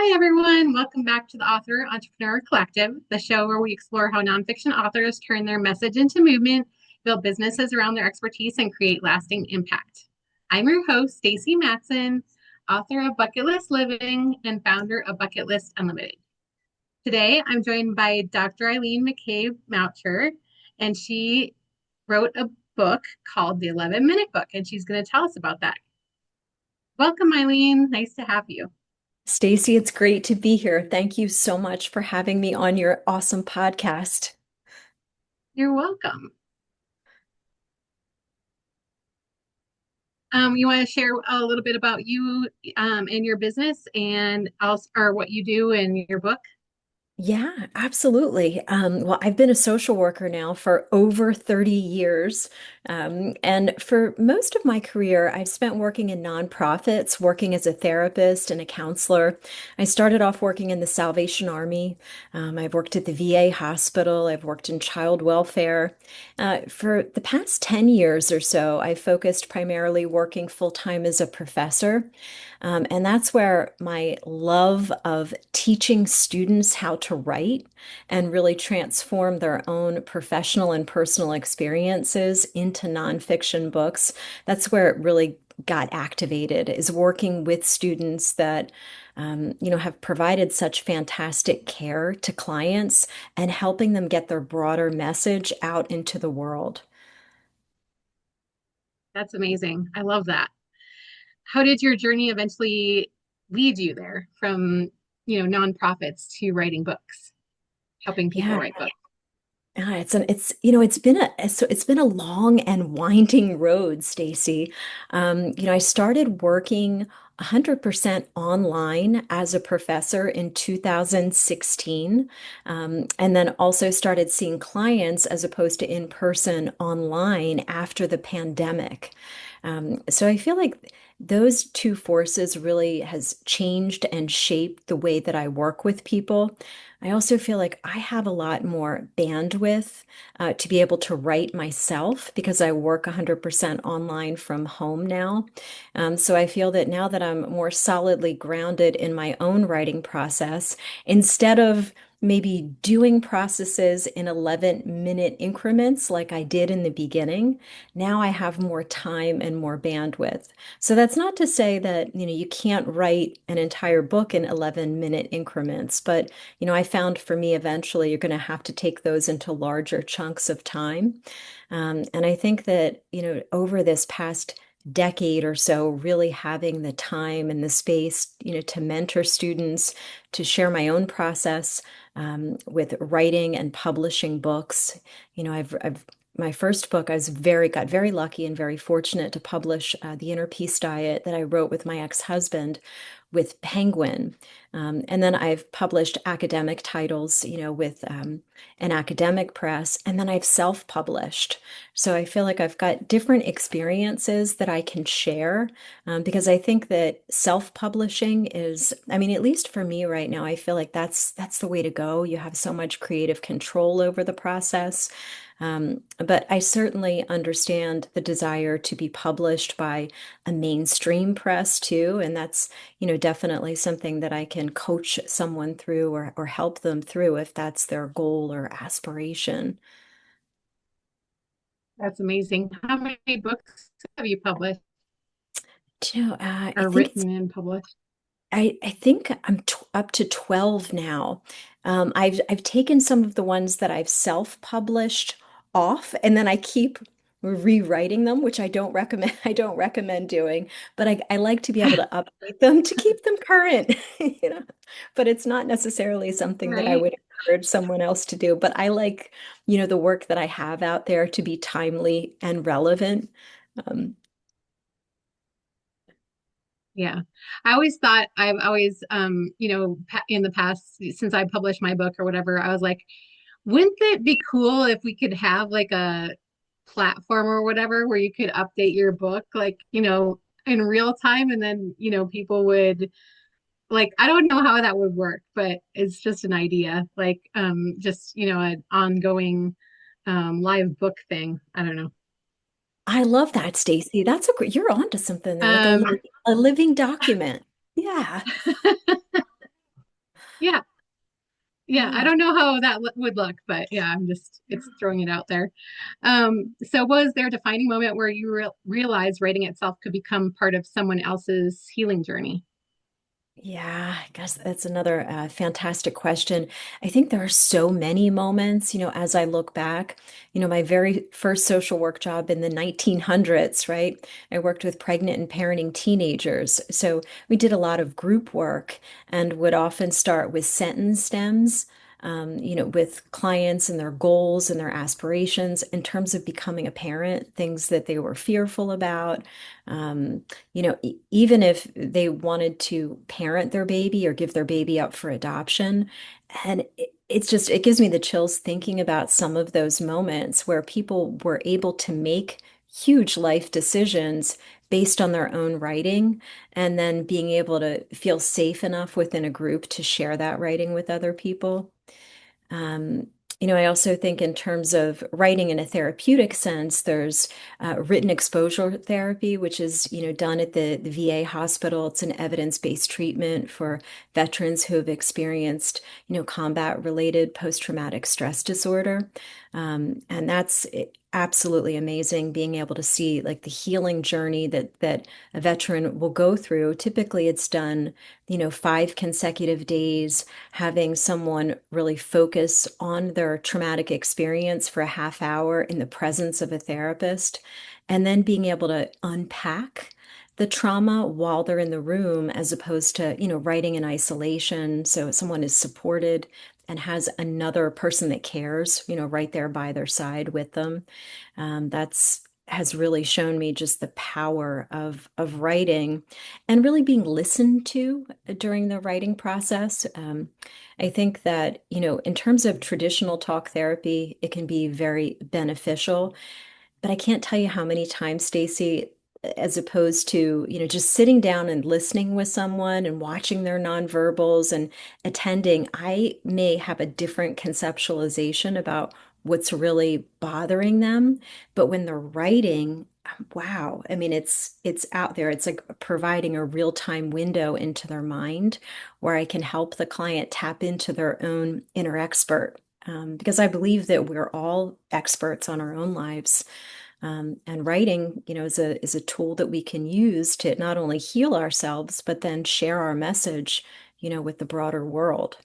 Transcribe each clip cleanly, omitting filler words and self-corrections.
Hi, everyone. Welcome back to the Author Entrepreneur Collective, the show where we explore how nonfiction authors turn their message into movement, build businesses around their expertise, and create lasting impact. I'm your host, Stacy Matson, author of Bucket List Living and founder of Bucket List Unlimited. Today, I'm joined by Dr. Aileen McCabe-Maucher, and she wrote a book called The 11-Minute Book, and she's going to tell us about that. Welcome, Aileen. Nice to have you. Stacy, it's great to be here. Thank you so much for having me on your awesome podcast. You're welcome. You want to share a little bit about you and your business and also, or what you do in your book? Yeah, absolutely. Well, I've been a social worker now for over 30 years. And for most of my career, I've spent working in nonprofits, working as a therapist and a counselor. I started off working in the Salvation Army. I've worked at the VA hospital. I've worked in child welfare. For the past 10 years or so, I focused primarily working full-time as a professor. And that's where my love of teaching students how to write and really transform their own professional and personal experiences into nonfiction books. That's where it really got activated, is working with students that have provided such fantastic care to clients and helping them get their broader message out into the world. That's amazing. I love that. How did your journey eventually lead you there from, nonprofits to writing books, helping people Yeah, write books? it's been a long and winding road, Stacy. I started working 100% online as a professor in 2016, and then also started seeing clients as opposed to in person online after the pandemic. So I feel like those two forces really has changed and shaped the way that I work with people. I also feel like I have a lot more bandwidth to be able to write myself because I work 100% online from home now. So I feel that now that I'm more solidly grounded in my own writing process, instead of maybe doing processes in 11-minute increments like I did in the beginning, now I have more time and more bandwidth. So that's not to say that, you can't write an entire book in 11-minute increments, but I found for me eventually you're going to have to take those into larger chunks of time. And I think that, over this past decade or so, really having the time and the space, to mentor students, to share my own process with writing and publishing books. I've my first book, got very lucky and very fortunate to publish The Inner Peace Diet that I wrote with my ex-husband with Penguin. And then I've published academic titles, with an academic press, and then I've self-published. So I feel like I've got different experiences that I can share because I think that self-publishing is, I mean, at least for me right now, I feel like that's the way to go. You have so much creative control over the process. But I certainly understand the desire to be published by a mainstream press too, and that's, definitely something that I can coach someone through or help them through if that's their goal or aspiration. That's amazing. How many books have you published I or think it's written and published? I think I'm t up to 12 now. I've taken some of the ones that I've self-published off, and then I keep rewriting them, which I don't recommend. I don't recommend doing, but I like to be able to update them to keep them current, you know. But it's not necessarily something that I Right. would encourage someone else to do. But I like, the work that I have out there to be timely and relevant. Um, Yeah. I always thought I've always, in the past, since I published my book or whatever, I was like, wouldn't it be cool if we could have like a platform or whatever where you could update your book, like, in real time and then, people would like, I don't know how that would work, but it's just an idea, like, just, an ongoing, live book thing. I don't know. I love that, Stacey. That's a great, you're onto something there, like Um, a living document. Yeah. Yeah, I Yeah. don't know how that would look, but yeah, it's throwing it out there. So was there a defining moment where you realized writing itself could become part of someone else's healing journey? Yeah, I guess that's another fantastic question. I think there are so many moments, as I look back, my very first social work job in the 1900s, right? I worked with pregnant and parenting teenagers. So we did a lot of group work and would often start with sentence stems, with clients and their goals and their aspirations in terms of becoming a parent, things that they were fearful about. Um, Even if they wanted to parent their baby or give their baby up for adoption. And it gives me the chills thinking about some of those moments where people were able to make huge life decisions based on their own writing, and then being able to feel safe enough within a group to share that writing with other people. Um, I also think in terms of writing in a therapeutic sense, there's written exposure therapy, which is, done at the VA hospital. It's an evidence-based treatment for veterans who have experienced, combat-related post-traumatic stress disorder. And that's absolutely amazing being able to see like the healing journey that a veteran will go through. Typically, it's done, 5 consecutive days, having someone really focus on their traumatic experience for a half hour in the presence of a therapist, and then being able to unpack the trauma while they're in the room, as opposed to, writing in isolation. So someone is supported and has another person that cares, right there by their side with them. That's has really shown me just the power of writing and really being listened to during the writing process. I think that, in terms of traditional talk therapy, it can be very beneficial. But I can't tell you how many times, Stacey, as opposed to, just sitting down and listening with someone and watching their nonverbals and attending, I may have a different conceptualization about what's really bothering them. But when they're writing, wow, I mean, it's out there. It's like providing a real-time window into their mind where I can help the client tap into their own inner expert. Because I believe that we're all experts on our own lives. And writing, is a tool that we can use to not only heal ourselves, but then share our message, with the broader world.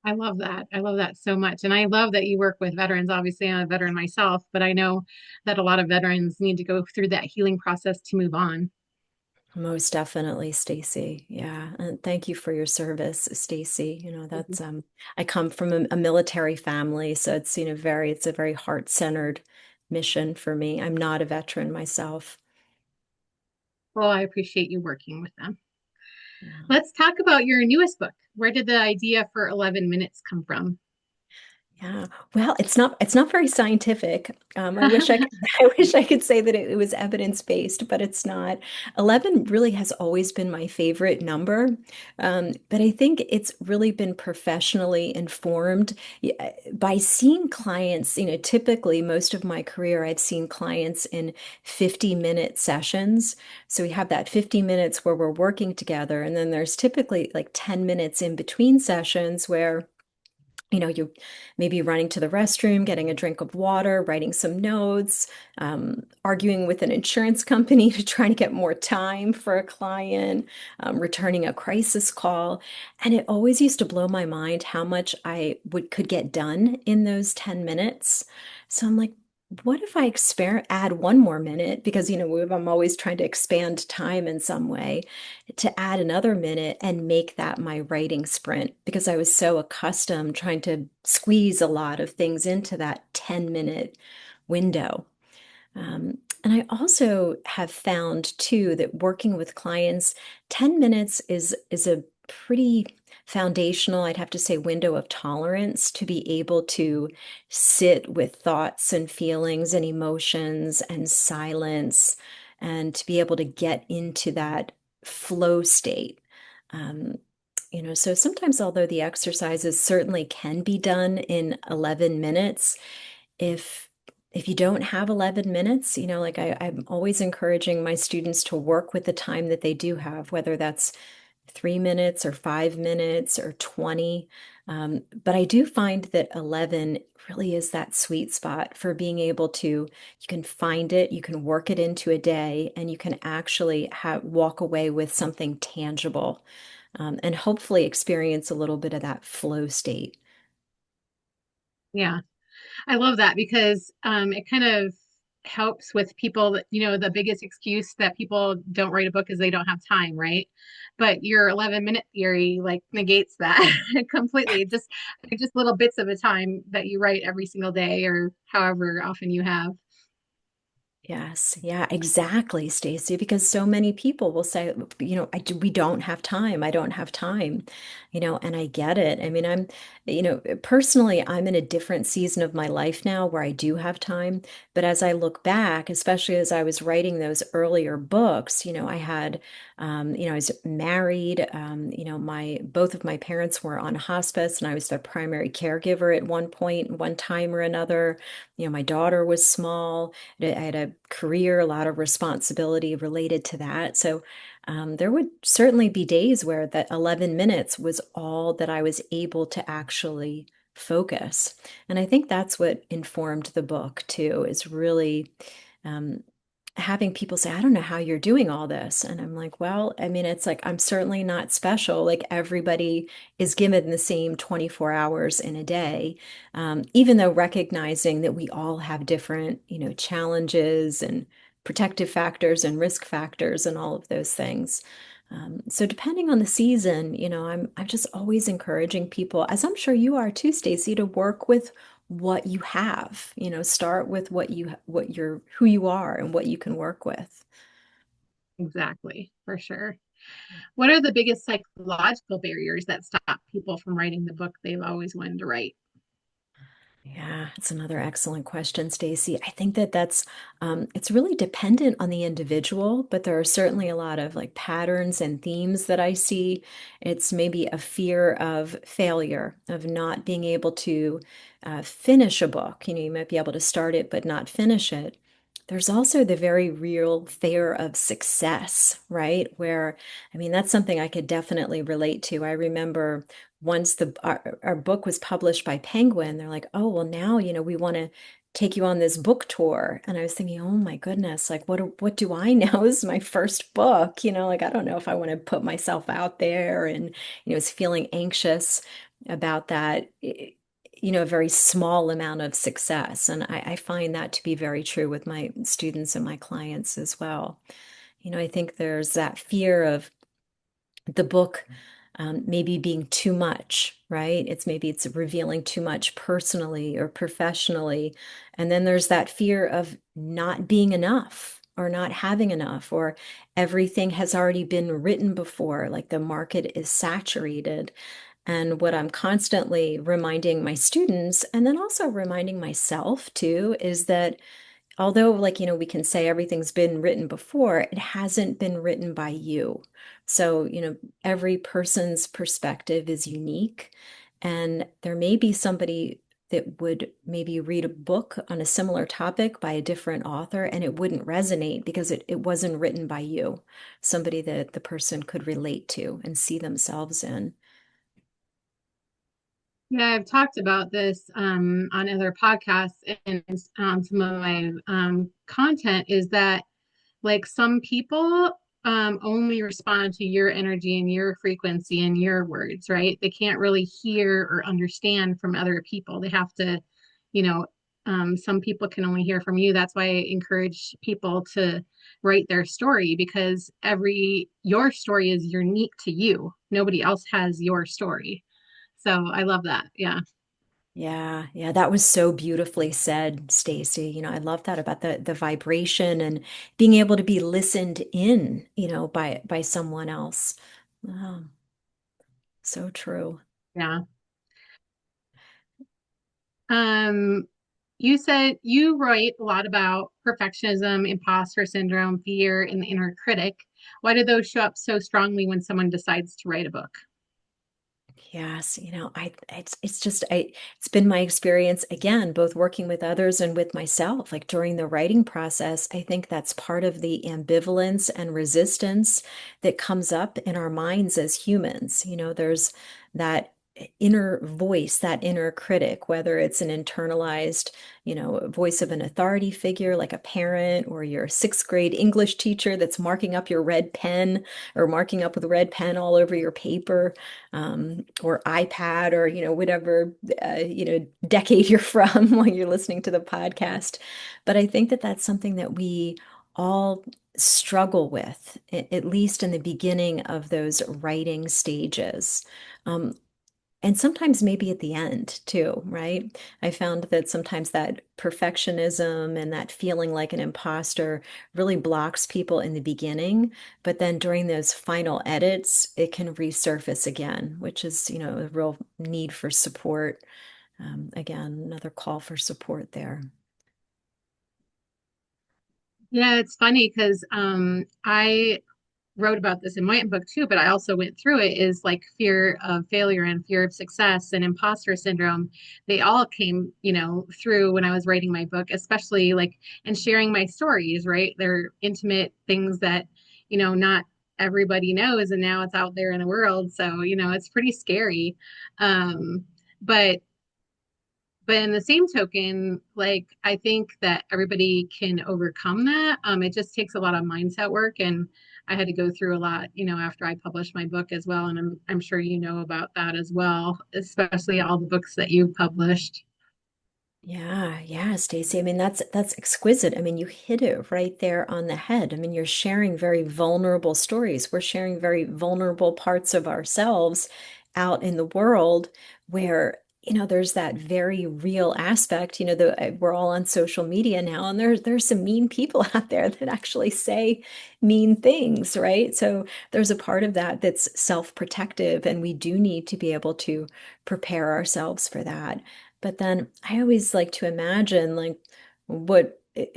I love that. I love that so much. And I love that you work with veterans. Obviously, I'm a veteran myself, but I know that a lot of veterans need to go through that healing process to move on. Most definitely, Stacy. Yeah. And thank you for your service, Stacy. Mhm. That's I come from a military family, so it's, it's a very heart-centered mission for me. I'm not a veteran myself. Well, I appreciate you working with them. Yeah. Let's talk about your newest book. Where did the idea for 11 minutes come from? Yeah. Well, it's not very scientific. I wish I could I wish I could say that it was evidence-based, but it's not. 11 really has always been my favorite number. But I think it's really been professionally informed by seeing clients, typically most of my career, I've seen clients in 50-minute sessions. So we have that 50 minutes where we're working together, and then there's typically like 10 minutes in between sessions where you maybe running to the restroom, getting a drink of water, writing some notes, arguing with an insurance company to try to get more time for a client, returning a crisis call. And it always used to blow my mind how much I could get done in those 10 minutes. So I'm like, what if I add 1 more minute? Because, I'm always trying to expand time in some way, to add another minute and make that my writing sprint, because I was so accustomed trying to squeeze a lot of things into that 10-minute window. And I also have found too that working with clients, 10 minutes is a pretty foundational, I'd have to say, window of tolerance to be able to sit with thoughts and feelings and emotions and silence, and to be able to get into that flow state. Um, so sometimes, although the exercises certainly can be done in 11 minutes, if if you don't have 11 minutes, like I'm always encouraging my students to work with the time that they do have, whether that's 3 minutes or 5 minutes or 20. But I do find that 11 really is that sweet spot for being able to, you can find it, you can work it into a day, and you can actually walk away with something tangible, and hopefully experience a little bit of that flow state. Yeah. I love that because it kind of helps with people that, the biggest excuse that people don't write a book is they don't have time, right? But your 11-minute theory like negates that completely. Just little bits of a time that you write every single day or however often you have. Yes, yeah, exactly, Stacey, because so many people will say, we don't have time. I don't have time, and I get it. I mean, personally, I'm in a different season of my life now where I do have time. But as I look back, especially as I was writing those earlier books, I was married. Both of my parents were on hospice, and I was their primary caregiver at one point, one time or another. My daughter was small. I had a career, a lot of responsibility related to that. So there would certainly be days where that 11 minutes was all that I was able to actually focus. And I think that's what informed the book too, is really um, having people say, I don't know how you're doing all this. And I'm like, well, I mean, it's like, I'm certainly not special. Like everybody is given the same 24 hours in a day, even though recognizing that we all have different, challenges and protective factors and risk factors and all of those things. So depending on the season, I'm just always encouraging people, as I'm sure you are too, Stacey, to work with what you have. Start with who you are and what you can work with. Exactly, for sure. What are the biggest psychological barriers that stop people from writing the book they've always wanted to write? Yeah, it's another excellent question, Stacey. I think it's really dependent on the individual, but there are certainly a lot of like patterns and themes that I see. It's maybe a fear of failure, of not being able to finish a book. You might be able to start it, but not finish it. There's also the very real fear of success, right? Where, I mean, that's something I could definitely relate to. I remember once our book was published by Penguin, they're like, oh, well, now, we want to take you on this book tour. And I was thinking, oh my goodness, like, what do I know? This is my first book, like, I don't know if I want to put myself out there. And, was feeling anxious about that. A very small amount of success. And I find that to be very true with my students and my clients as well. I think there's that fear of the book maybe being too much, right? Maybe it's revealing too much personally or professionally. And then there's that fear of not being enough or not having enough, or everything has already been written before, like the market is saturated. And what I'm constantly reminding my students, and then also reminding myself too, is that although, like, we can say everything's been written before, it hasn't been written by you. So, every person's perspective is unique. And there may be somebody that would maybe read a book on a similar topic by a different author and it wouldn't resonate because it wasn't written by you, somebody that the person could relate to and see themselves in. Yeah, I've talked about this on other podcasts and some of my content is that like some people only respond to your energy and your frequency and your words, right? They can't really hear or understand from other people. They have to, you know, some people can only hear from you. That's why I encourage people to write their story because your story is unique to you. Nobody else has your story. So I love that. Yeah. Yeah, yeah, that was so beautifully said, Stacy. I love that about the vibration and being able to be listened in, by someone else. Oh, so true. Yeah. Um, you said you write a lot about perfectionism, imposter syndrome, fear, and the inner critic. Why do those show up so strongly when someone decides to write a book? Yes, it's just it's been my experience again, both working with others and with myself. Like during the writing process, I think that's part of the ambivalence and resistance that comes up in our minds as humans. There's that inner voice, that inner critic, whether it's an internalized, voice of an authority figure like a parent or your sixth grade English teacher that's marking up your red pen or marking up with red pen all over your paper, or iPad, or whatever decade you're from while you're listening to the podcast. But I think that that's something that we all struggle with, at least in the beginning of those writing stages. Um, and sometimes maybe at the end too, right? I found that sometimes that perfectionism and that feeling like an imposter really blocks people in the beginning, but then during those final edits, it can resurface again, which is, a real need for support. Again, another call for support there. Yeah, it's funny because I wrote about this in my book too, but I also went through it is like fear of failure and fear of success and imposter syndrome. They all came, through when I was writing my book, especially like and sharing my stories, right? They're intimate things that, not everybody knows, and now it's out there in the world. So, it's pretty scary. Um, but but in the same token, like I think that everybody can overcome that. It just takes a lot of mindset work, and I had to go through a lot, after I published my book as well. And I'm sure you know about that as well, especially all the books that you published. Yeah, yeah, Stacey. I mean, that's exquisite. I mean, you hit it right there on the head. I mean, you're sharing very vulnerable stories. We're sharing very vulnerable parts of ourselves out in the world where, there's that very real aspect. We're all on social media now, and there's some mean people out there that actually say mean things, right? So there's a part of that that's self-protective, and we do need to be able to prepare ourselves for that. But then I always like to imagine like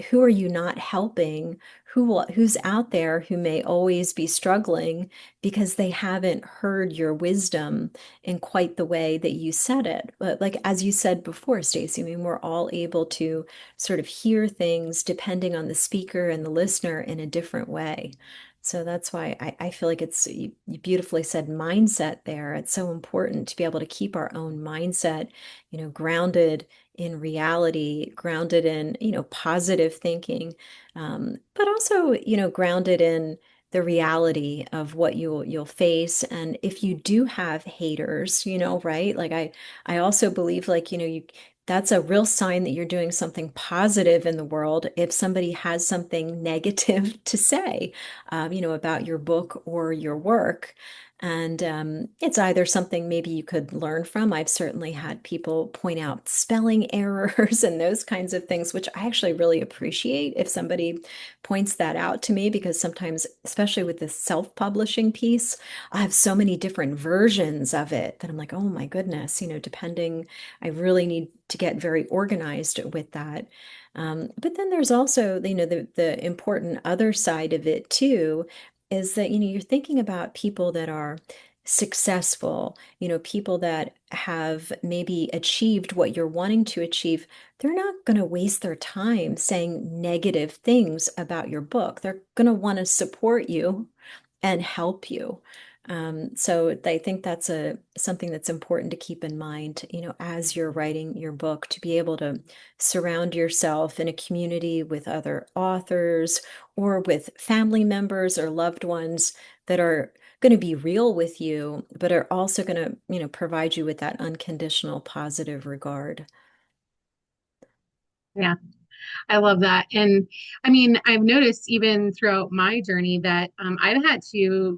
who are you not helping? Who's out there who may always be struggling because they haven't heard your wisdom in quite the way that you said it. But like as you said before, Stacey, I mean, we're all able to sort of hear things depending on the speaker and the listener in a different way. So that's why I feel like you beautifully said mindset there. It's so important to be able to keep our own mindset, grounded in reality, grounded in, positive thinking, but also, grounded in the reality of what you'll face. And if you do have haters, right? Like I also believe like, that's a real sign that you're doing something positive in the world if somebody has something negative to say, about your book or your work. And it's either something maybe you could learn from. I've certainly had people point out spelling errors and those kinds of things, which I actually really appreciate if somebody points that out to me, because sometimes, especially with the self-publishing piece, I have so many different versions of it that I'm like, oh my goodness, depending, I really need to get very organized with that. But then there's also, the important other side of it too, is that, you're thinking about people that are successful, people that have maybe achieved what you're wanting to achieve. They're not going to waste their time saying negative things about your book. They're going to want to support you and help you. So I think that's something that's important to keep in mind, as you're writing your book, to be able to surround yourself in a community with other authors or with family members or loved ones that are going to be real with you, but are also going to, provide you with that unconditional positive regard. Yeah, I love that. And I mean, I've noticed even throughout my journey that I've had to,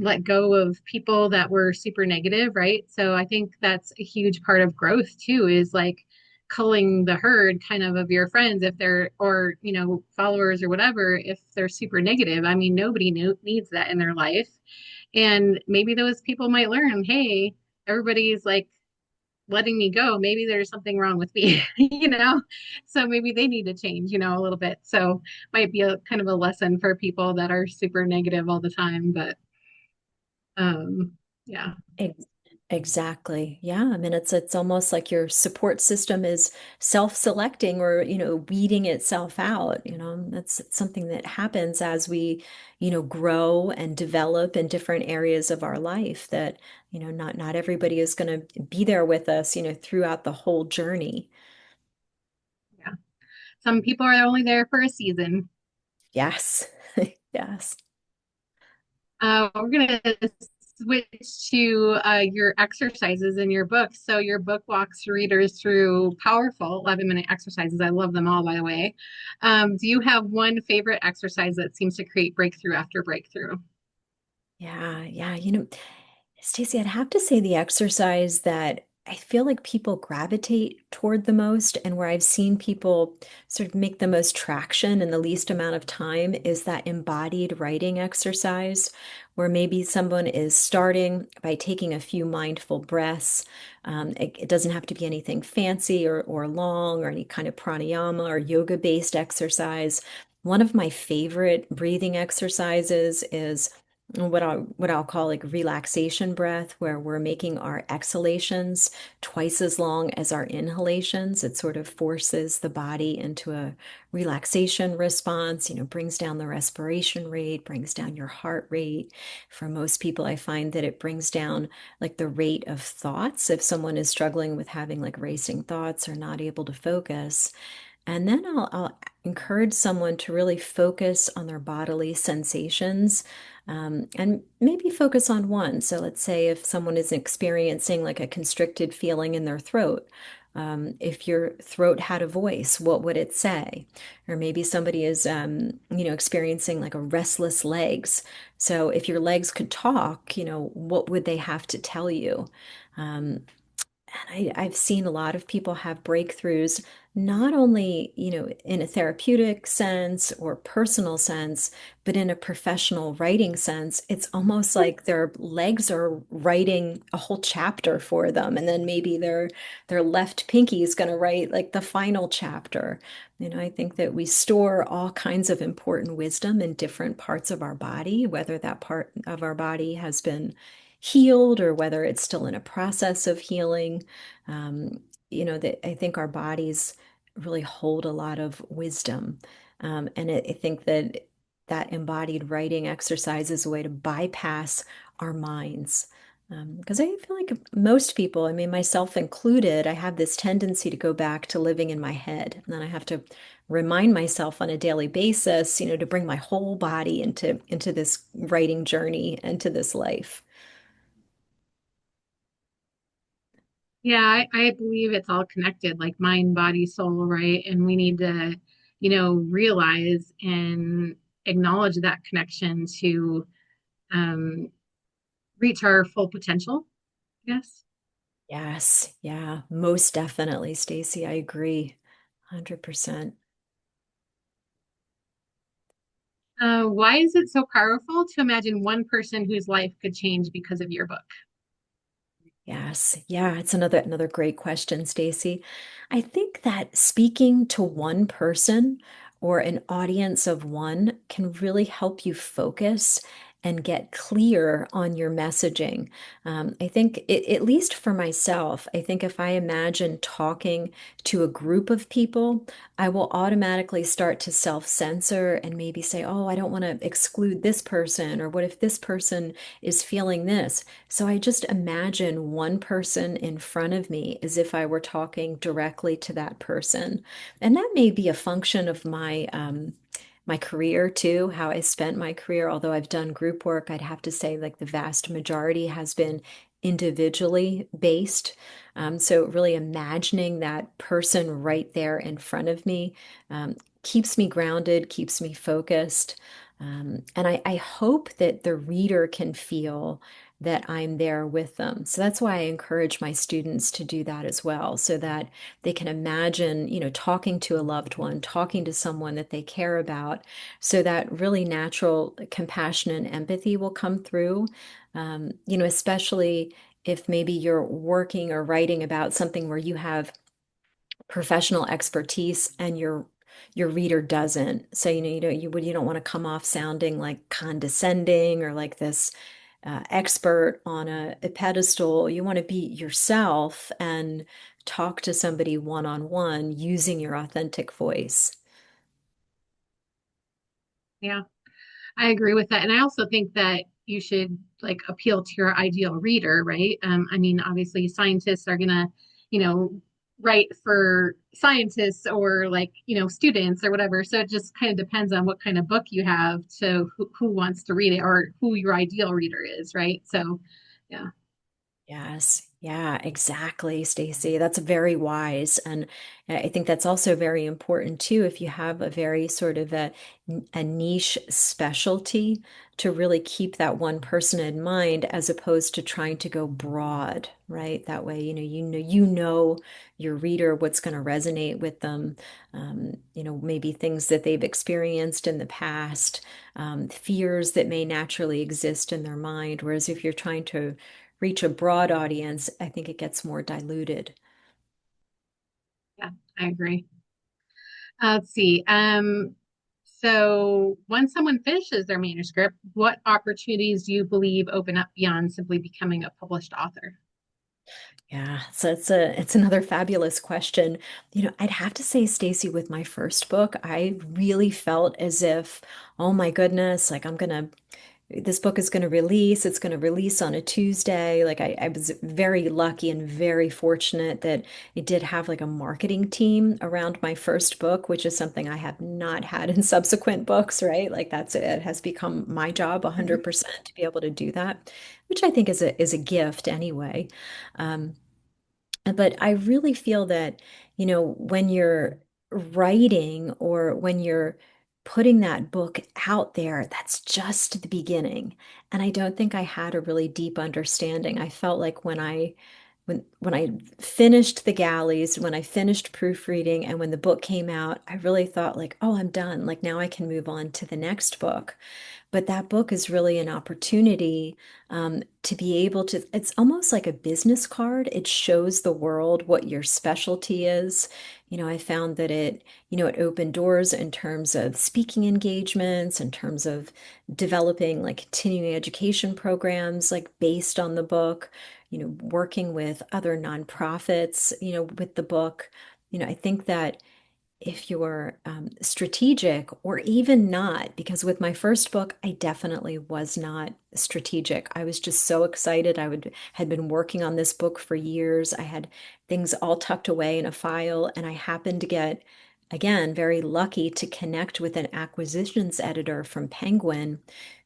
let go of people that were super negative, right? So I think that's a huge part of growth too, is like culling the herd kind of your friends if they're, or, followers or whatever, if they're super negative. I mean, nobody needs that in their life. And maybe those people might learn, hey, everybody's like letting me go. Maybe there's something wrong with me, So maybe they need to change, a little bit. So might be a kind of a lesson for people that are super negative all the time. But um, Yeah. Ex- Exactly. Yeah. I mean, it's almost like your support system is self-selecting or, weeding itself out. That's something that happens as we, grow and develop in different areas of our life that, not everybody is going to be there with us, throughout the whole journey. Yeah. Some people are only there for a season. Yes. Yes. We're going to switch to your exercises in your book. So, your book walks readers through powerful 11-minute exercises. I love them all, by the way. Do you have one favorite exercise that seems to create breakthrough after breakthrough? Yeah. Yeah. Stacey, I'd have to say the exercise that I feel like people gravitate toward the most and where I've seen people sort of make the most traction in the least amount of time is that embodied writing exercise, where maybe someone is starting by taking a few mindful breaths. It doesn't have to be anything fancy or long or any kind of pranayama or yoga-based exercise. One of my favorite breathing exercises is what I'll call like relaxation breath, where we're making our exhalations twice as long as our inhalations. It sort of forces the body into a relaxation response, brings down the respiration rate, brings down your heart rate. For most people, I find that it brings down like the rate of thoughts if someone is struggling with having like racing thoughts or not able to focus. And then I'll encourage someone to really focus on their bodily sensations, and maybe focus on one. So let's say if someone is experiencing like a constricted feeling in their throat, if your throat had a voice, what would it say? Or maybe somebody is, experiencing like a restless legs. So if your legs could talk, what would they have to tell you? Um, and I've seen a lot of people have breakthroughs, not only, in a therapeutic sense or personal sense, but in a professional writing sense. It's almost like their legs are writing a whole chapter for them. And then maybe their left pinky is going to write like the final chapter. I think that we store all kinds of important wisdom in different parts of our body, whether that part of our body has been healed or whether it's still in a process of healing. Um, that I think our bodies really hold a lot of wisdom. And I think that that embodied writing exercise is a way to bypass our minds. Because I feel like most people, I mean, myself included, I have this tendency to go back to living in my head. And then I have to remind myself on a daily basis, to bring my whole body into this writing journey and to this life. Yeah, I believe it's all connected, like mind, body, soul, right? And we need to, realize and acknowledge that connection to um, reach our full potential, I guess. Yes, yeah, most definitely, Stacey. I agree. 100%. Why is it so powerful to imagine one person whose life could change because of your book? Yes. Yeah, it's another great question, Stacey. I think that speaking to one person or an audience of one can really help you focus and get clear on your messaging. I think, at least for myself, I think if I imagine talking to a group of people, I will automatically start to self-censor and maybe say, oh, I don't want to exclude this person, or what if this person is feeling this? So I just imagine one person in front of me as if I were talking directly to that person. And that may be a function of my career too, how I spent my career. Although I've done group work, I'd have to say like the vast majority has been individually based. So really imagining that person right there in front of me keeps me grounded, keeps me focused. And I hope that the reader can feel that I'm there with them. So that's why I encourage my students to do that as well, so that they can imagine, talking to a loved one, talking to someone that they care about, so that really natural compassion and empathy will come through. Especially if maybe you're working or writing about something where you have professional expertise and your reader doesn't. So you don't want to come off sounding like condescending or like this expert on a pedestal. You want to be yourself and talk to somebody one-on-one using your authentic voice. Yeah, I agree with that. And I also think that you should like appeal to your ideal reader, right? I mean, obviously scientists are gonna, you know, write for scientists or like, students or whatever. So it just kind of depends on what kind of book you have to who wants to read it or who your ideal reader is, right? So yeah. Yes. Yeah, exactly, Stacey. That's very wise. And I think that's also very important too, if you have a very sort of a niche specialty to really keep that one person in mind as opposed to trying to go broad, right? That way, you know your reader, what's going to resonate with them, maybe things that they've experienced in the past, fears that may naturally exist in their mind. Whereas if you're trying to reach a broad audience, I think it gets more diluted. Yeah, I agree. Let's see. So once someone finishes their manuscript, what opportunities do you believe open up beyond simply becoming a published author? Yeah, so it's another fabulous question. I'd have to say, Stacey, with my first book, I really felt as if, oh my goodness, like this book is going to release. It's going to release on a Tuesday. Like I was very lucky and very fortunate that it did have like a marketing team around my first book, which is something I have not had in subsequent books, right? Like it has become my job Mhm. 100% to be able to do that, which I think is a gift anyway. Um, but I really feel that, when you're writing or when you're putting that book out there, that's just the beginning. And I don't think I had a really deep understanding. I felt like when I finished the galleys, when I finished proofreading and when the book came out, I really thought like, oh, I'm done. Like now I can move on to the next book. But that book is really an opportunity to be able to, it's almost like a business card. It shows the world what your specialty is. I found that it opened doors in terms of speaking engagements, in terms of developing like continuing education programs, like based on the book, working with other nonprofits, with the book. I think that if you're strategic or even not, because with my first book, I definitely was not strategic. I was just so excited. Had been working on this book for years. I had things all tucked away in a file, and I happened to get, again, very lucky to connect with an acquisitions editor from Penguin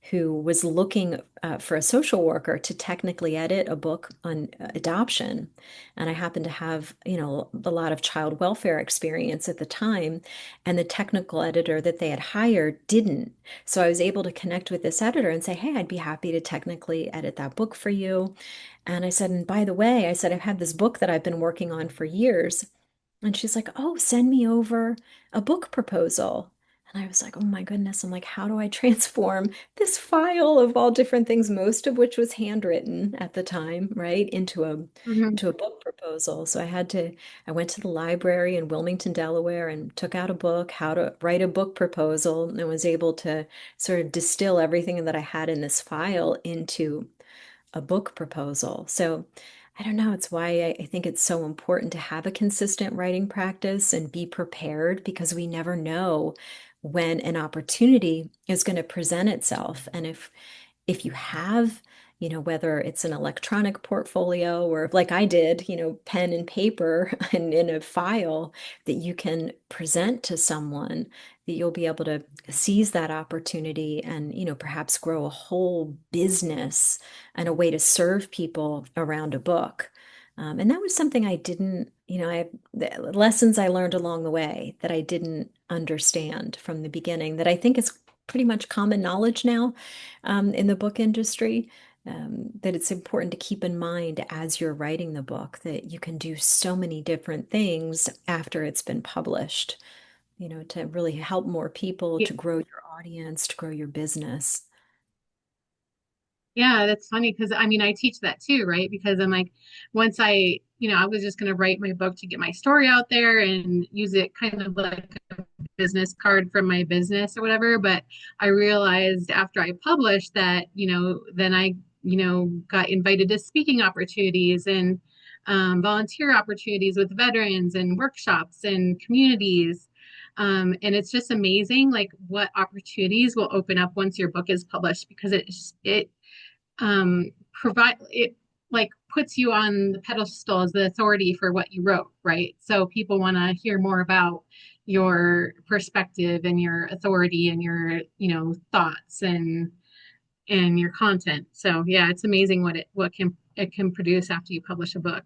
who was looking for a social worker to technically edit a book on adoption. And I happened to have, a lot of child welfare experience at the time, and the technical editor that they had hired didn't. So I was able to connect with this editor and say, hey, I'd be happy to technically edit that book for you. And I said, and by the way, I said, I've had this book that I've been working on for years. And she's like, oh, send me over a book proposal. And I was like, oh my goodness. I'm like, how do I transform this file of all different things, most of which was handwritten at the time, right, Mhm. into a book proposal. So I went to the library in Wilmington, Delaware, and took out a book, How to Write a Book Proposal, and was able to sort of distill everything that I had in this file into a book proposal. So I don't know. It's why I think it's so important to have a consistent writing practice and be prepared because we never know when an opportunity is going to present itself. And if you have, whether it's an electronic portfolio or like I did, pen and paper and in a file that you can present to someone, that you'll be able to seize that opportunity and, perhaps grow a whole business and a way to serve people around a book. And that was something I didn't, the lessons I learned along the way that I didn't understand from the beginning that I think is pretty much common knowledge now in the book industry, that it's important to keep in mind as you're writing the book that you can do so many different things after it's been published, to really help more people, Yeah, to grow your audience, to grow your business. yeah, that's funny because I mean I teach that too, right? Because I'm like, once I was just gonna write my book to get my story out there and use it kind of like a business card from my business or whatever. But I realized after I published that, then I got invited to speaking opportunities and volunteer opportunities with veterans and workshops and communities. And it's just amazing, like what opportunities will open up once your book is published because provide it like puts you on the pedestal as the authority for what you wrote, right? So people want to hear more about your perspective and your authority and your, thoughts and your content. So yeah, it's amazing what it can produce after you publish a book.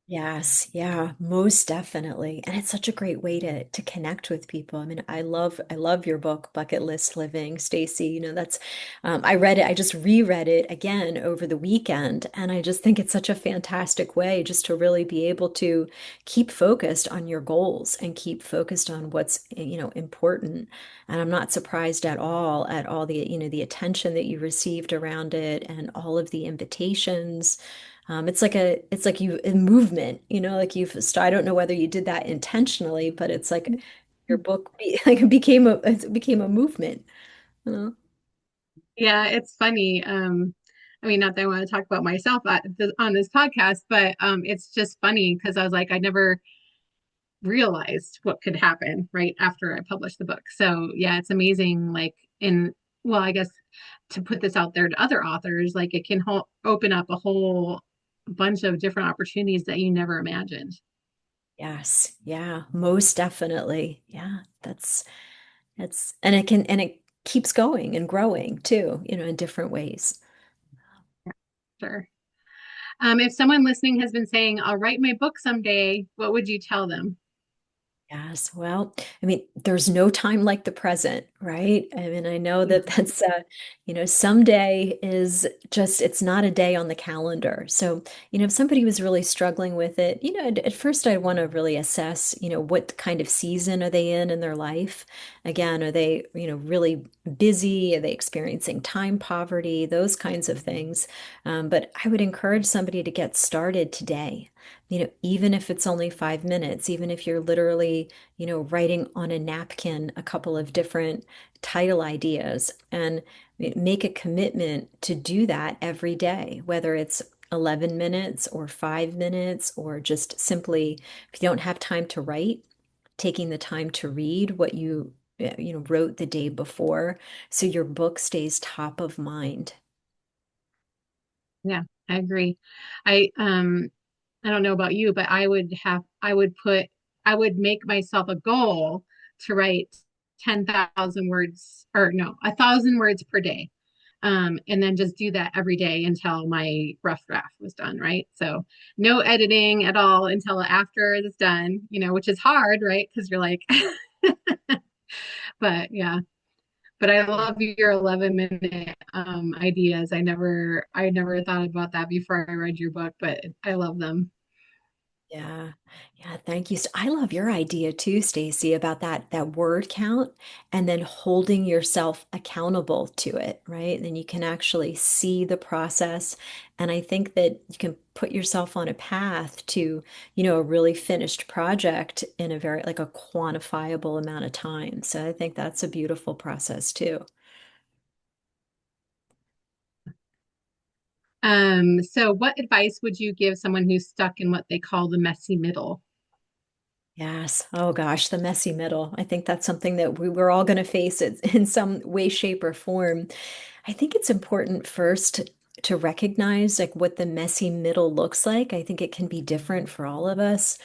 Yes, yeah, most definitely. And it's such a great way to connect with people. I mean, I love your book, Bucket List Living, Stacy. That's I read it, I just reread it again over the weekend, and I just think it's such a fantastic way just to really be able to keep focused on your goals and keep focused on what's, important. And I'm not surprised at all the attention that you received around it and all of the invitations. It's like you a movement, like I don't know whether you did that intentionally, but it's like your book like it became a movement, you know? Yeah, it's funny. I mean, not that I want to talk about myself on this podcast, but it's just funny because I was like, I never realized what could happen right after I published the book. So yeah, it's amazing. Like well, I guess to put this out there to other authors, like it can open up a whole bunch of different opportunities that you never imagined. Yes, yeah, most definitely. Yeah, that's and it keeps going and growing too, in different ways. Sure. If someone listening has been saying, I'll write my book someday, what would you tell them? Yes, well, I mean, there's no time like the present, right? I mean, I know that that's someday is just it's not a day on the calendar. So, if somebody was really struggling with it, at first I'd want to really assess, what kind of season are they in their life? Again, are they, really busy? Are they experiencing time poverty? Those kinds of things. But I would encourage somebody to get started today. Even if it's only 5 minutes, even if you're literally, writing on a napkin a couple of different title ideas and make a commitment to do that every day, whether it's 11 minutes or 5 minutes, or just simply, if you don't have time to write, taking the time to read what you wrote the day before so your book stays top of mind. Yeah, I agree. I don't know about you, but I would make myself a goal to write 10,000 words or no, 1,000 words per day. And then just do that every day until my rough draft was done, right? So no editing at all until after it's done, which is hard, right? Because you're like, but yeah. But I love your 11-minute ideas. I never thought about that before I read your book, but I love them. Yeah. Yeah, thank you. I love your idea too, Stacy, about that word count and then holding yourself accountable to it, right? Then you can actually see the process. And I think that you can put yourself on a path to, a really finished project in a very like a quantifiable amount of time. So I think that's a beautiful process too. So what advice would you give someone who's stuck in what they call the messy middle? Yes. Oh gosh, the messy middle. I think that's something that we're all going to face it in some way, shape, or form. I think it's important first to recognize like what the messy middle looks like. I think it can be different for all of us.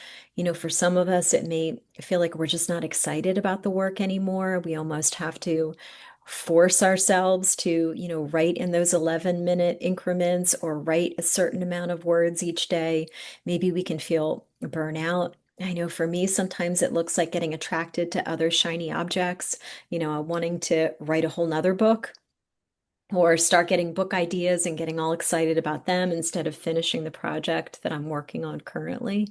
For some of us, it may feel like we're just not excited about the work anymore. We almost have to force ourselves to, write in those 11-minute increments or write a certain amount of words each day. Maybe we can feel burnout. I know for me, sometimes it looks like getting attracted to other shiny objects, wanting to write a whole nother book or start getting book ideas and getting all excited about them instead of finishing the project that I'm working on currently.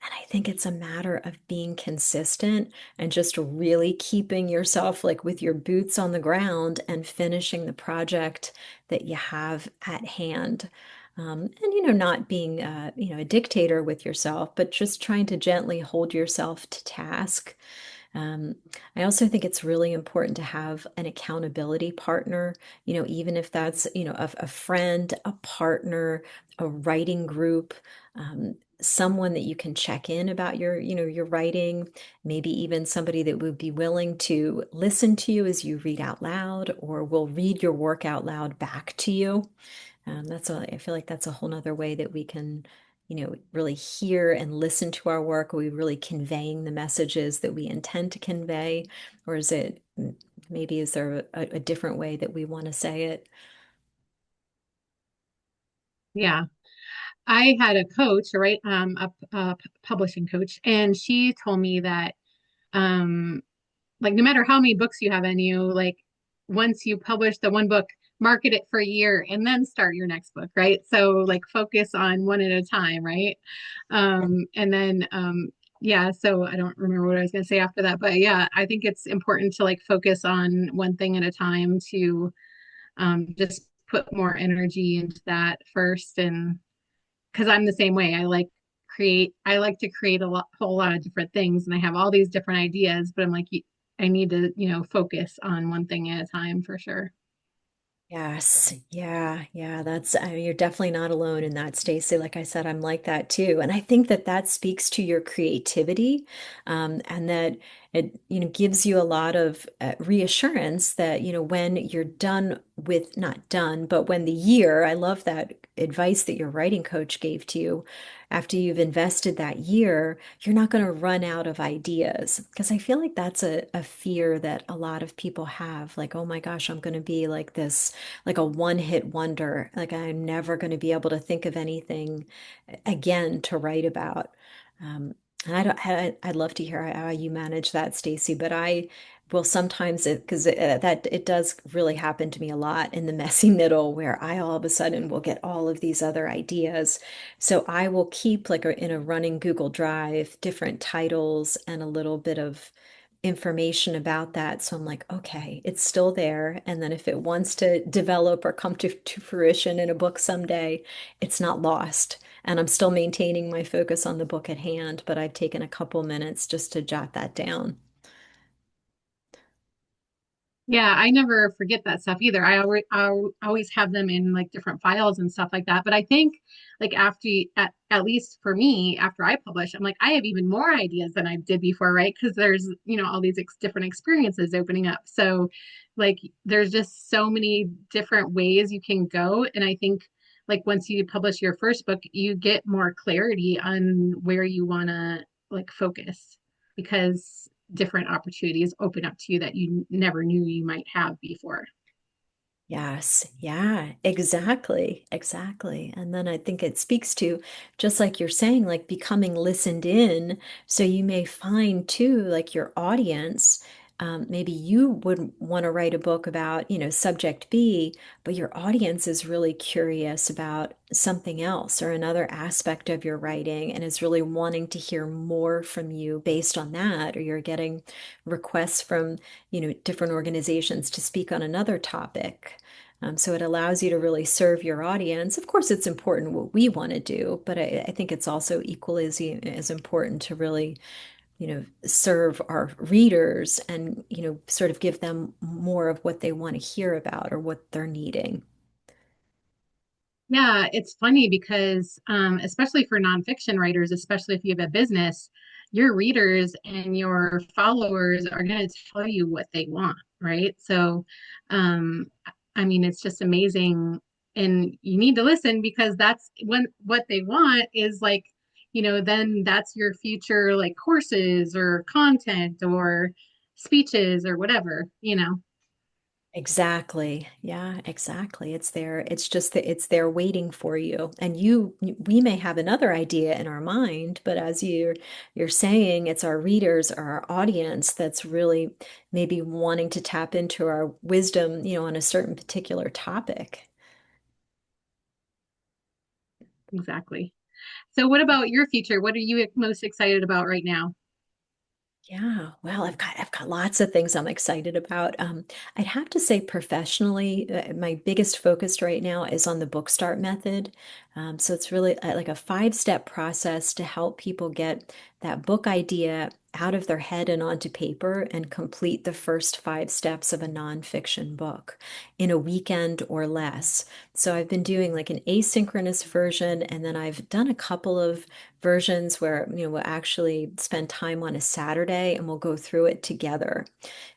And I think it's a matter of being consistent and just really keeping yourself like with your boots on the ground and finishing the project that you have at hand. And not being a dictator with yourself, but just trying to gently hold yourself to task Um, I also think it's really important to have an accountability partner, even if that's, a friend, a partner, a writing group, someone that you can check in about your writing, maybe even somebody that would be willing to listen to you as you read out loud or will read your work out loud back to you. I feel like that's a whole nother way that we can, really hear and listen to our work. Are we really conveying the messages that we intend to convey? Or is it maybe is there a different way that we want to say it? Yeah. I had a coach, right? A publishing coach, and she told me that, um, like no matter how many books you have in you, like once you publish the one book, market it for a year and then start your next book, right? So like focus on one at a time, right? And then yeah, so I don't remember what I was going to say after that, but yeah, I think it's important to like focus on one thing at a time to just put more energy into that first. And because I'm the same way, I like to create whole lot of different things, and I have all these different ideas, but I'm like, I need to, focus on one thing at a time for sure. Yes. Yeah. Yeah. You're definitely not alone in that, Stacey. Like I said, I'm like that too. And I think that that speaks to your creativity, and that it, gives you a lot of reassurance that, when you're done with, not done, but when I love that advice that your writing coach gave to you, after you've invested that year, you're not going to run out of ideas. Because I feel like that's a fear that a lot of people have. Like, oh my gosh, I'm going to be like this, like a one-hit wonder. Like I'm never going to be able to think of anything again to write about. Um, and I'd love to hear how you manage that, Stacey, but I will sometimes because that it does really happen to me a lot in the messy middle where I all of a sudden will get all of these other ideas. So I will keep like in a running Google Drive different titles and a little bit of information about that. So I'm like, okay, it's still there. And then if it wants to develop or come to fruition in a book someday, it's not lost. And I'm still maintaining my focus on the book at hand, but I've taken a couple minutes just to jot that down. Yeah, I never forget that stuff either. I always have them in like different files and stuff like that. But I think like at least for me, after I publish, I'm like, I have even more ideas than I did before, right? Because there's, all these different experiences opening up. So like there's just so many different ways you can go. And I think like once you publish your first book, you get more clarity on where you want to like focus because different opportunities open up to you that you never knew you might have before. Yes, yeah, exactly, exactly. And then I think it speaks to, just like you're saying, like becoming listened in. So you may find too, like your audience, maybe you would want to write a book about, subject B, but your audience is really curious about something else or another aspect of your writing and is really wanting to hear more from you based on that, or you're getting requests from, different organizations to speak on another topic. So it allows you to really serve your audience. Of course, it's important what we want to do, but I think it's also equally as important to really, serve our readers and, sort of give them more of what they want to hear about or what they're needing. Yeah, it's funny because especially for nonfiction writers, especially if you have a business, your readers and your followers are going to tell you what they want, right? So, um, I mean, it's just amazing, and you need to listen because that's when what they want is like, then that's your future like courses or content or speeches or whatever. Exactly. Yeah, exactly. It's there. It's just that it's there waiting for you. And we may have another idea in our mind, but as you're saying, it's our readers or our audience that's really maybe wanting to tap into our wisdom, on a certain particular topic. Exactly. So, what about your future? What are you most excited about right now? Yeah, well, I've got lots of things I'm excited about. I'd have to say professionally, my biggest focus right now is on the book start method. So it's really like a 5-step process to help people get that book idea out of their head and onto paper and complete the first 5 steps of a nonfiction book in a weekend or less. So I've been doing like an asynchronous version, and then I've done a couple of versions where, we'll actually spend time on a Saturday and we'll go through it together.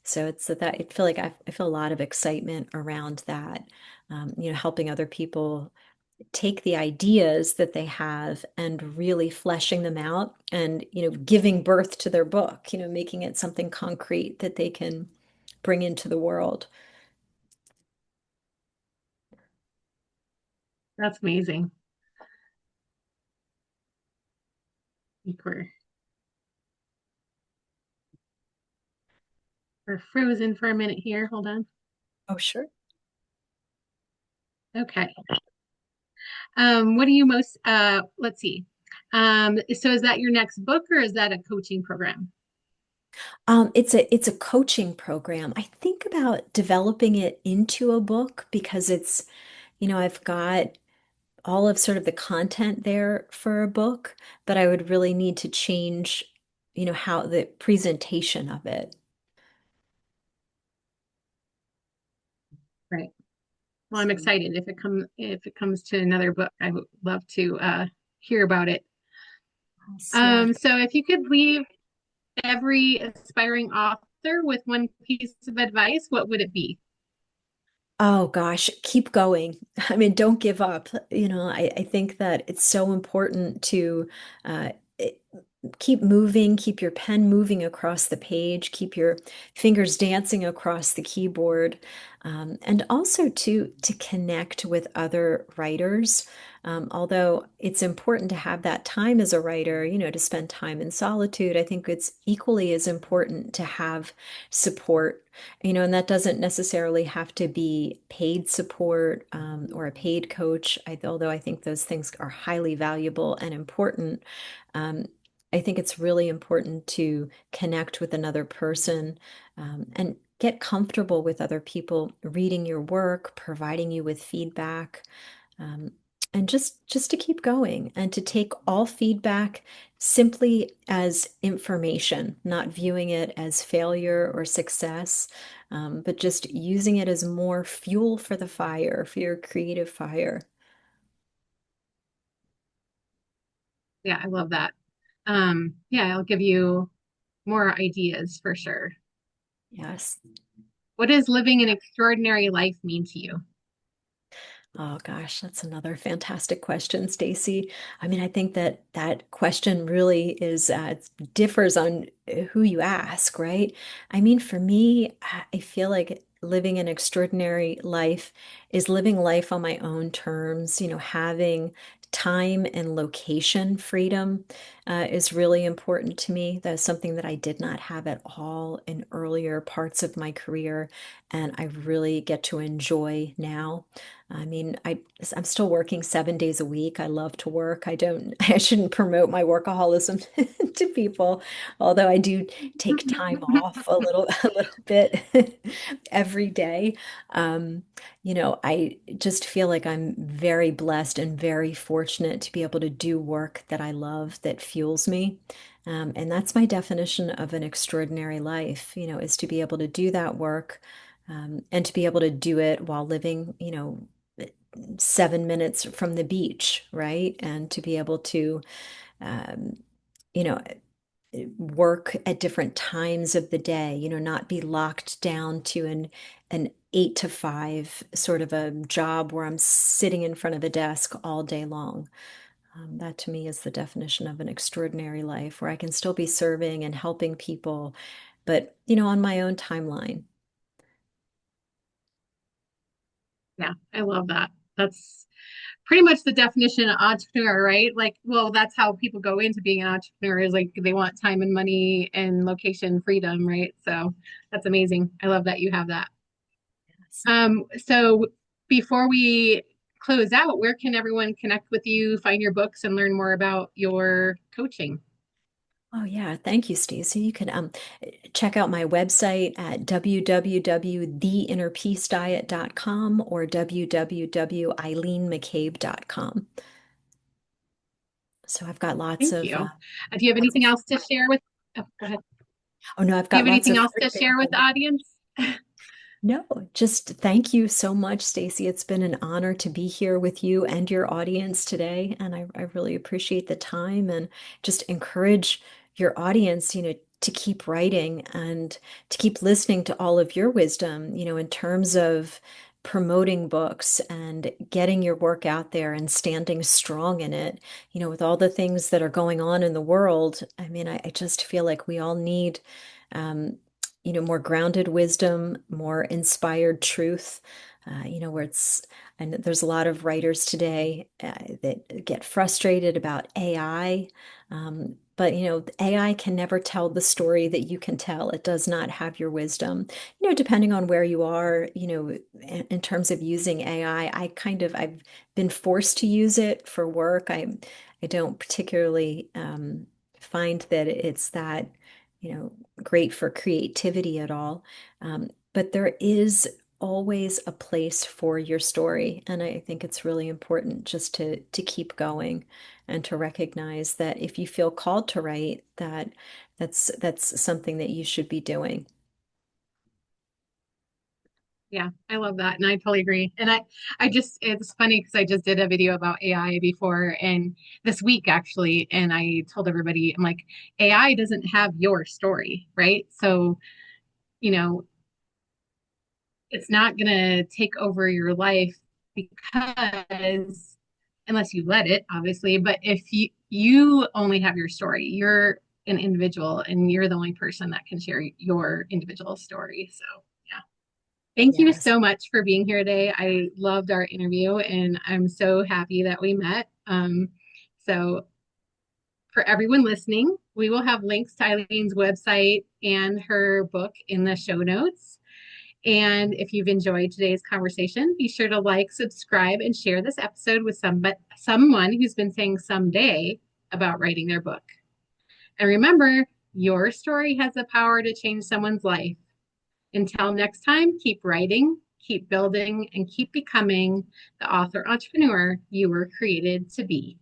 So it's that I feel like I feel a lot of excitement around that, helping other people take the ideas that they have and really fleshing them out and, giving birth to their book, making it something concrete that they can bring into the world. That's amazing. I think we're frozen for a minute here. Hold on. Oh, sure. Okay. What do you most let's see. So is that your next book or is that a coaching program? It's a coaching program. I think about developing it into a book because I've got all of sort of the content there for a book, but I would really need to change, how the presentation of it. Right. Well, I'm So, excited if it comes to another book. I would love to hear about it. yes, yeah. So if you could leave every aspiring author with one piece of advice, what would it be? Oh gosh, keep going. I mean, don't give up. I think that it's so important to uh, it- keep moving, keep your pen moving across the page, keep your fingers dancing across the keyboard, and also to connect with other writers. Although it's important to have that time as a writer, to spend time in solitude, I think it's equally as important to have support, and that doesn't necessarily have to be paid support, or a paid coach, although I think those things are highly valuable and important. Um, I think it's really important to connect with another person, and get comfortable with other people reading your work, providing you with feedback, um, and just to keep going and to take all feedback simply as information, not viewing it as failure or success, but just using it as more fuel for the fire, for your creative fire. Yeah, I love that. Yeah, I'll give you more ideas for sure. Yes. What does living an extraordinary life mean to you? Oh gosh, that's another fantastic question, Stacy. I mean, I think that that question really is differs on who you ask, right? I mean, for me, I feel like living an extraordinary life is living life on my own terms, having time and location freedom is really important to me. That's something that I did not have at all in earlier parts of my career, and I really get to enjoy now. I mean, I'm still working 7 days a week. I love to work. I shouldn't promote my workaholism to people, although I do take time off a little bit every day. Um, I just feel like I'm very blessed and very fortunate to be able to do work that I love that fuels me. And that's my definition of an extraordinary life, is to be able to do that work, and to be able to do it while living, 7 minutes from the beach, right? And to be able to, um, you know, work at different times of the day, not be locked down to an 8 to 5 sort of a job where I'm sitting in front of a desk all day long. That to me is the definition of an extraordinary life where I can still be serving and helping people, but, on my own timeline. Yeah, I love that. That's pretty much the definition of entrepreneur, right? Like, well, that's how people go into being an entrepreneur is like they want time and money and location freedom, right? So that's amazing. I love that you have that. So before we close out, where can everyone connect with you, find your books, and learn more about your coaching? Oh yeah, thank you, Stacey. You can check out my website at www.theinnerpeacediet.com or www.eileenmccabe.com. So I've got lots Thank of you. Do you have anything else to share with? Oh, go ahead. Oh no, I've Do you got have lots anything of else fruit to share with the basket. audience? No, just thank you so much, Stacey. It's been an honor to be here with you and your audience today, and I really appreciate the time and just encourage your audience, to keep writing and to keep listening to all of your wisdom, in terms of promoting books and getting your work out there and standing strong in it, with all the things that are going on in the world. I mean, I just feel like we all need um, more grounded wisdom, more inspired truth, where and there's a lot of writers today that get frustrated about AI. But, AI can never tell the story that you can tell. It does not have your wisdom. Depending on where you are, in terms of using AI, I've been forced to use it for work. I don't particularly find that it's that, you know, great for creativity at all. But there is always a place for your story. And I think it's really important just to keep going and to recognize that if you feel called to write, that's something that you should be doing. Yeah, I love that. And I totally agree. And it's funny because I just did a video about AI before and this week actually. And I told everybody, I'm like, AI doesn't have your story, right? So, you know, it's not going to take over your life because unless you let it, obviously, but if you only have your story, you're an individual and you're the only person that can share your individual story. So, yeah. Thank you Yes. so much for being here today. I loved our interview and I'm so happy that we met. So for everyone listening, we will have links to Eileen's website and her book in the show notes. And if you've enjoyed today's conversation, be sure to like, subscribe, and share this episode with someone who's been saying someday about writing their book. And remember, your story has the power to change someone's life. Until next time, keep writing, keep building, and keep becoming the author entrepreneur you were created to be.